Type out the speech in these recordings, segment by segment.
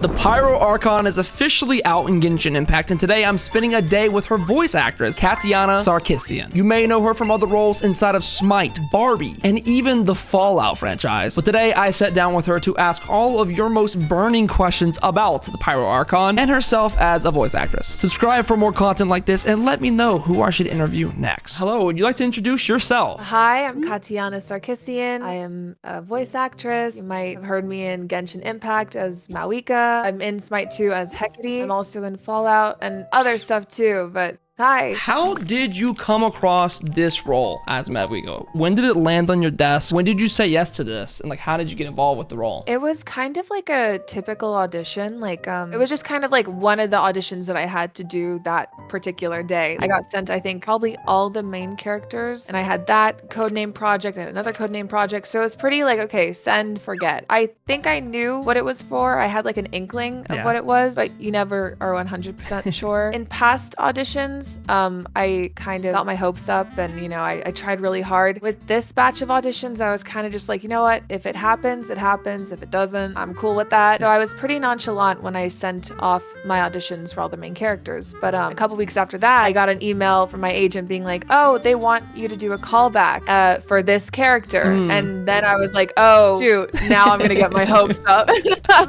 The Pyro Archon is officially out in Genshin Impact, and today I'm spending a day with her voice actress, Katiana Sarkissian. You may know her from other roles inside of Smite, Barbie, and even the Fallout franchise. But today I sat down with her to ask all of your most burning questions about the Pyro Archon and herself as a voice actress. Subscribe for more content like this and let me know who I should interview next. Hello, would you like to introduce yourself? Hi, I'm Katiana Sarkissian. I am a voice actress. You might have heard me in Genshin Impact as Mavuika. I'm in Smite 2 as Hecate. I'm also in Fallout and other stuff too, but hi. How did you come across this role as Mavuika? When did it land on your desk? When did you say yes to this? And like, how did you get involved with the role? It was kind of like a typical audition. It was just kind of like one of the auditions that I had to do that particular day. I got sent, I think, probably all the main characters, and I had that codename project and another codename project. So it was pretty like, okay, send, forget. I think I knew what it was for. I had like an inkling of what it was, but you never are 100% sure. In past auditions, I kind of got my hopes up and, I tried really hard. With this batch of auditions, I was kind of just like, you know what? If it happens, it happens. If it doesn't, I'm cool with that. So I was pretty nonchalant when I sent off my auditions for all the main characters. But a couple weeks after that, I got an email from my agent being like, oh, they want you to do a callback for this character. And then I was like, oh, shoot, now I'm going to get my hopes up.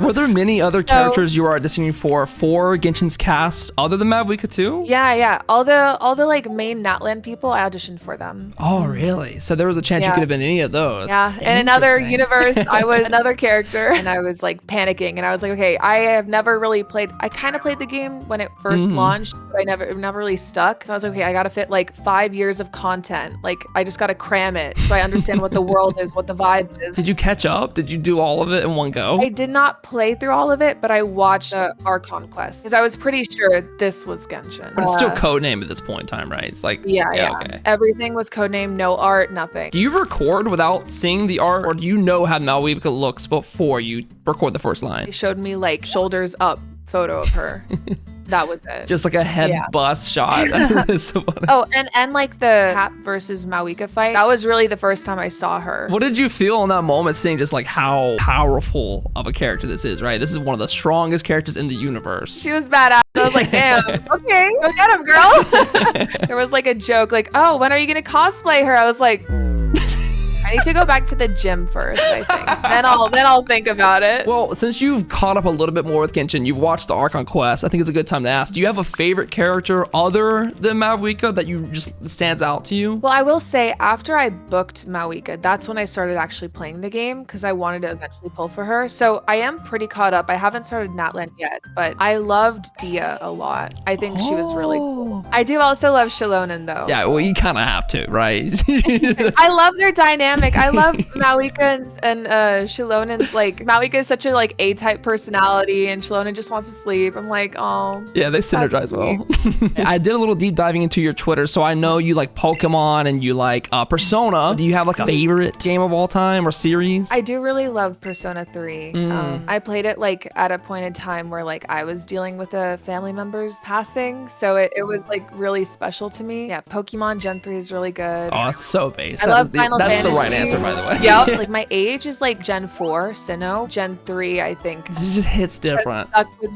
Were there many other characters you were auditioning for Genshin's cast other than Mavuika too? Yeah. All the like main Natlan people, I auditioned for them. Oh, really? So there was a chance you could have been any of those. Yeah. In another universe, I was another character, and I was like panicking, and I was like, okay, I have never really played. I kind of played the game when it first launched, but it never really stuck. So I was like, okay, I got to fit like 5 years of content. Like I just got to cram it so I understand what the world is, what the vibe is. Did you catch up? Did you do all of it in one go? I did not play through all of it, but I watched the Archon quest because I was pretty sure this was Genshin. But it's still codename at this point in time, right? It's like yeah. Okay. Everything was codename, no art, nothing. Do you record without seeing the art, or do you know how Mavuika looks before you record the first line? They showed me like shoulders up photo of her. That was it. Just like a head bust shot. So oh, and like the Cap versus Mavuika fight. That was really the first time I saw her. What did you feel in that moment, seeing just like how powerful of a character this is, right? This is one of the strongest characters in the universe. She was badass. I was like, damn, okay, go get him, girl. There was like a joke like, oh, when are you gonna cosplay her? I was like, I need to go back to the gym first, I think. then I'll think about it. Well, since you've caught up a little bit more with Genshin, you've watched the Archon quest, I think it's a good time to ask, do you have a favorite character other than Mavuika that you just stands out to you? Well, I will say after I booked Mavuika, that's when I started actually playing the game because I wanted to eventually pull for her. So I am pretty caught up. I haven't started Natlan yet, but I loved Dia a lot. I think she was really cool. I do also love Shilonen though. Yeah, well, you kind of have to, right? I love their dynamic. I love Mavuika and Shilonen's like Mavuika is such a like A-type personality, and Shilonen just wants to sleep. I'm like, oh. Yeah, they synergize well. I did a little deep diving into your Twitter, so I know you like Pokemon and you like Persona. Do you have like a favorite game of all time or series? I do really love Persona 3. I played it like at a point in time where like I was dealing with a family member's passing, so it was like really special to me. Yeah, Pokemon Gen 3 is really good. Oh, it's so base. I love Final Fantasy. That's the right answer, by the way. Yeah, like my age is like Gen 4, Sinnoh. Gen 3, I think. It just hits different.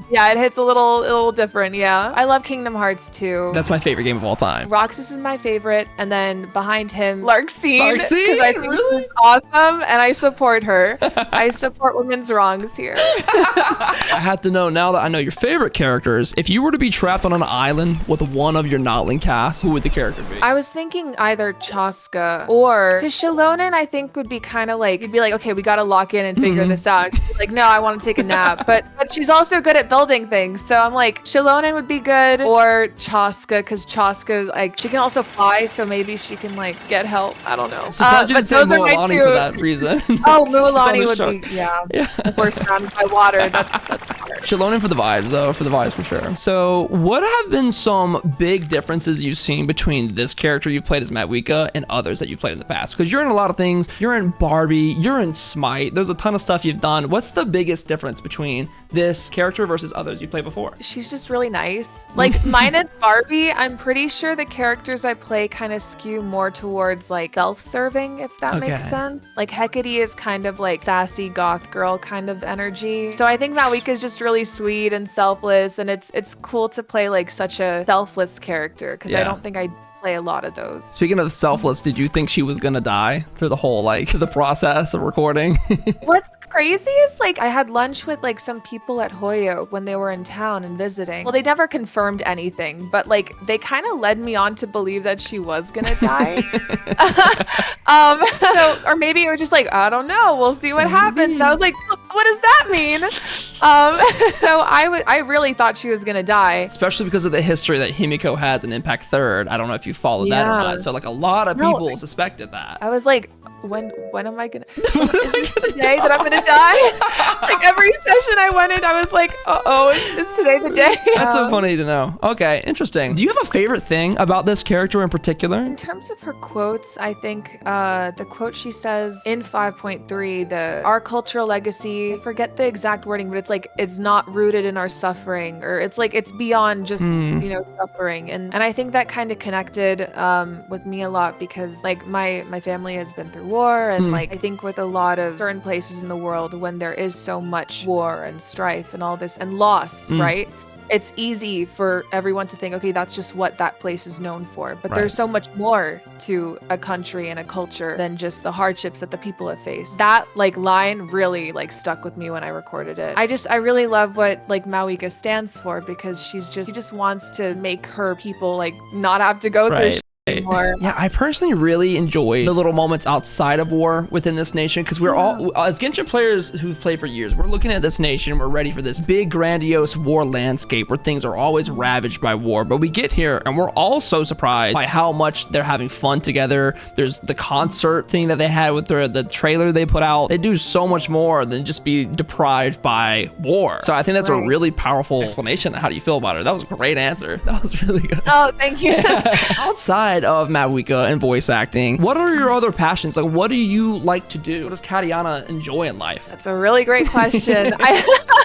Yeah, it hits a little different, yeah. I love Kingdom Hearts too. That's my favorite game of all time. Roxas is my favorite, and then behind him, Larxene. Because I think she's awesome, and I support her. I support women's wrongs here. I have to know, now that I know your favorite characters, if you were to be trapped on an island with one of your Natlan cast, who would the character be? I was thinking either Chaska or Shilonen, I think would be kind of like, you'd be like, okay, we got to lock in and figure this out. She'd be like, no, I want to take a nap. But she's also good at building things. So I'm like, Shilonen would be good, or Chaska, because Chaska, like, she can also fly, so maybe she can like get help. I don't know. Surprised you didn't say Mualani for that reason. Oh, Mualani would be, yeah. Of course, surrounded by water. That's smart. Shilonen for the vibes, though, for the vibes for sure. So what have been some big differences you've seen between this character you've played as Mavuika and others that you've played in the past? Because you're in a lot of things. You're in Barbie, you're in Smite. There's a ton of stuff you've done. What's the biggest difference between this character versus others you played before? She's just really nice. Like, minus Barbie, I'm pretty sure the characters I play kind of skew more towards like self-serving, if that makes sense. Like Hecate is kind of like sassy goth girl kind of energy. So I think Mavuika is just really really sweet and selfless, and it's cool to play like such a selfless character because I don't think I play a lot of those. Speaking of selfless, did you think she was gonna die through the whole like the process of recording? What's crazy is like I had lunch with like some people at Hoyo when they were in town and visiting. Well, they never confirmed anything, but like they kind of led me on to believe that she was gonna die. Or maybe it was just like, I don't know, we'll see what happens. And I was like, what does that mean? So I really thought she was gonna die, especially because of the history that Himiko has in Impact Third. I don't know if you followed that or not. So like a lot of people suspected that. I was like, when am I gonna? Is this the day that I'm gonna die? Like every session I went in, I was like, is today the day? That's so funny to know. Okay, interesting. Do you have a favorite thing about this character in particular? In terms of her quotes, I think the quote she says in 5.3, our cultural legacy, I forget the exact wording, but it's like, it's not rooted in our suffering, or it's like, it's beyond just, suffering. And I think that kind of connected with me a lot because like my family has been through war, and like I think with a lot of certain places in the world when there is so much war and strife and all this and loss, right? It's easy for everyone to think, okay, that's just what that place is known for. But there's so much more to a country and a culture than just the hardships that the people have faced. That like line really like stuck with me when I recorded it. I really love what like Mavuika stands for because she just wants to make her people like not have to go through anymore. Yeah, I personally really enjoy the little moments outside of war within this nation because we're all, as Genshin players who've played for years, we're looking at this nation, we're ready for this big, grandiose war landscape where things are always ravaged by war. But we get here and we're all so surprised by how much they're having fun together. There's the concert thing that they had with the trailer they put out. They do so much more than just be deprived by war. So I think that's a really powerful explanation. How do you feel about it? That was a great answer. That was really good. Oh, thank you. Outside of Mavuika and voice acting, what are your other passions? Like, what do you like to do? What does Katiana enjoy in life? That's a really great question.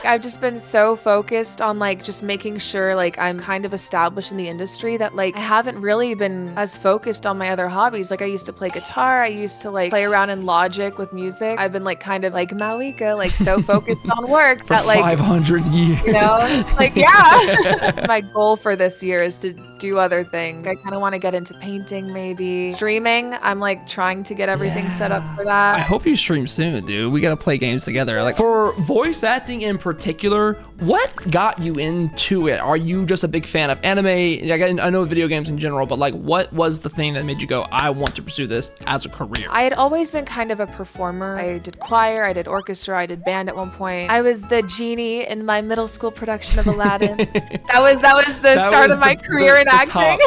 I've just been so focused on like just making sure like I'm kind of established in the industry that like I haven't really been as focused on my other hobbies. Like I used to play guitar, I used to like play around in Logic with music. I've been like kind of like Mavuika, like so focused on work for that like 500 years. You know, like yeah. My goal for this year is to do other things. I kind of want to get into painting, maybe streaming. I'm like trying to get everything set up for that. I hope you stream soon, dude. We gotta play games together. Like for voice acting in particular, what got you into it? Are you just a big fan of anime? I know video games in general, but like what was the thing that made you go, I want to pursue this as a career? I had always been kind of a performer. I did choir, I did orchestra, I did band at one point. I was the genie in my middle school production of Aladdin. that was the start of my career in acting.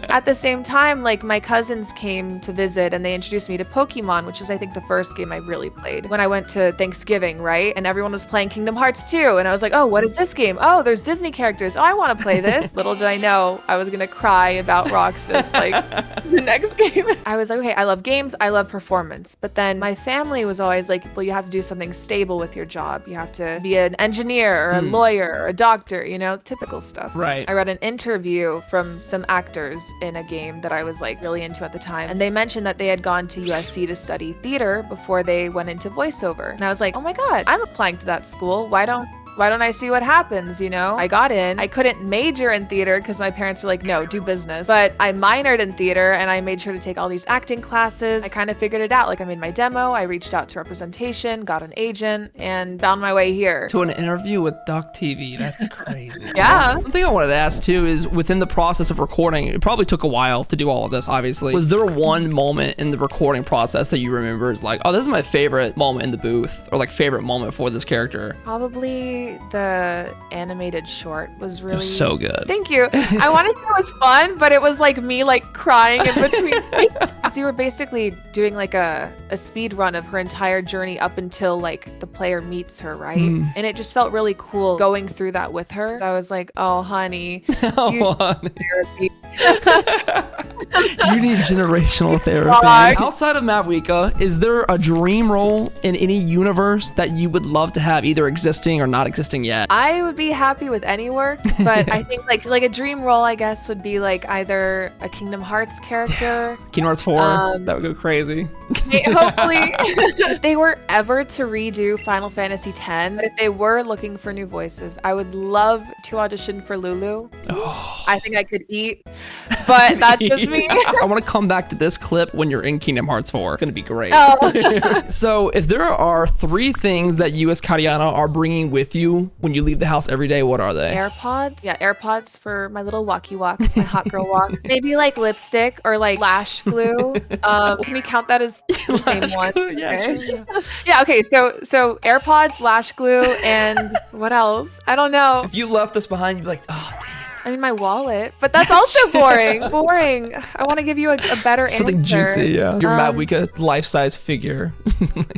At the same time, like my cousins came to visit and they introduced me to Pokemon, which is I think the first game I really played when I went to Thanksgiving, right? And everyone was playing Kingdom Hearts 2 and I was like, oh, what is this game? Oh, there's Disney characters. Oh, I want to play this. Little did I know I was gonna cry about Roxas like the next game. I was like, okay, I love games, I love performance. But then my family was always like, well, you have to do something stable with your job. You have to be an engineer or a lawyer or a doctor, you know, typical stuff. Right. I read an interview from some actors in a game that I was like really into at the time, and they mentioned that they had gone to USC to study theater before they went into voiceover. And I was like, oh my god, I'm applying to that school. Why don't I see what happens, you know? I got in. I couldn't major in theater because my parents were like, no, do business. But I minored in theater and I made sure to take all these acting classes. I kind of figured it out. Like I made my demo, I reached out to representation, got an agent, and found my way here. To an interview with Duck TV. That's crazy. Yeah. One thing I wanted to ask too is within the process of recording, it probably took a while to do all of this, obviously. Was there one moment in the recording process that you remember is like, oh, this is my favorite moment in the booth, or like favorite moment for this character? Probably the animated short was really so good. Thank you. I wanted to say it was fun, but it was like me like crying in between. So you were basically doing like a speed run of her entire journey up until like the player meets her, right? And it just felt really cool going through that with her. So I was like, oh honey, you therapy. You need generational therapy. Outside of Mavuika, is there a dream role in any universe that you would love to have, either existing or not existing yet. I would be happy with any work, but I think like a dream role, I guess, would be like either a Kingdom Hearts character. Kingdom Hearts 4, that would go crazy. Hopefully. If they were ever to redo Final Fantasy X, if they were looking for new voices, I would love to audition for Lulu. I think I could eat, but that's just me. I want to come back to this clip when you're in Kingdom Hearts 4. It's going to be great. Oh. So if there are 3 things that you as Katiana are bringing with you when you leave the house every day, what are they? AirPods. Yeah, AirPods for my little walkie walks, my hot girl walks. Maybe like lipstick or like lash glue. Can we count that as the same one? Yeah, Okay. sure, yeah. Yeah, okay, so AirPods, lash glue, and what else? I don't know. If you left this behind, you'd be like, oh, dang it. I mean, my wallet, but that's also boring. Boring. I want to give you a better Something answer. juicy, yeah. Your Mavuika life-size figure.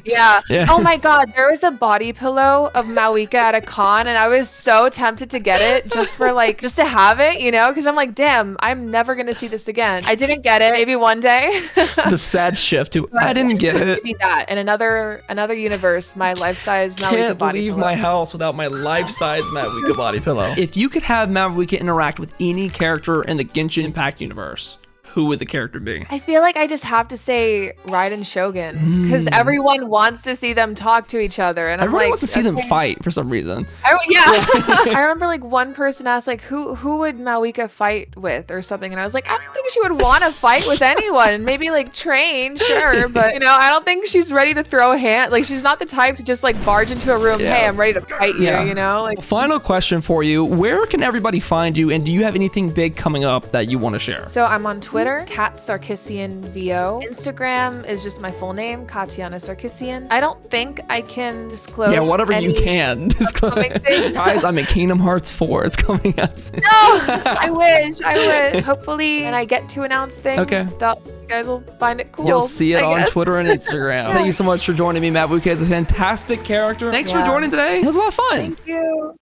Yeah. Yeah. Oh my God, there was a body pillow of Mavuika at a con, and I was so tempted to get it just to have it, you know? Because I'm like, damn, I'm never gonna see this again. I didn't get it. Maybe one day. The sad shift to, I didn't get it. Maybe that. In another universe, my life-size Mavuika Can't body leave pillow. my house without my life-size Mavuika body pillow. If you could have Mavuika interact with any character in the Genshin Impact universe, who would the character be? I feel like I just have to say Raiden Shogun, because everyone wants to see them talk to each other, and Everyone I'm like, wants to see them okay. fight for some reason. I remember like one person asked like who would Mavuika fight with or something, and I was like, I don't think she would want to fight with anyone. Maybe like train, sure, but you know, I don't think she's ready to throw a hand. Like she's not the type to just like barge into a room. Yeah. Hey, I'm ready to fight you. Yeah. You know, like. Final question for you: where can everybody find you, and do you have anything big coming up that you want to share? So I'm on Twitter, Kat Sarkissian VO. Instagram is just my full name, Katiana Sarkissian. I don't think I can disclose. Yeah, whatever you any can. upcoming things. Guys, I'm in Kingdom Hearts 4. It's coming out soon. No, I wish. Hopefully, when I get to announce things, Okay. you guys will find it cool. You'll see it I on guess. Twitter and Instagram. Thank you so much for joining me. Mavuika is a fantastic character. Thanks for Yeah. joining today. It was a lot of fun. Thank you.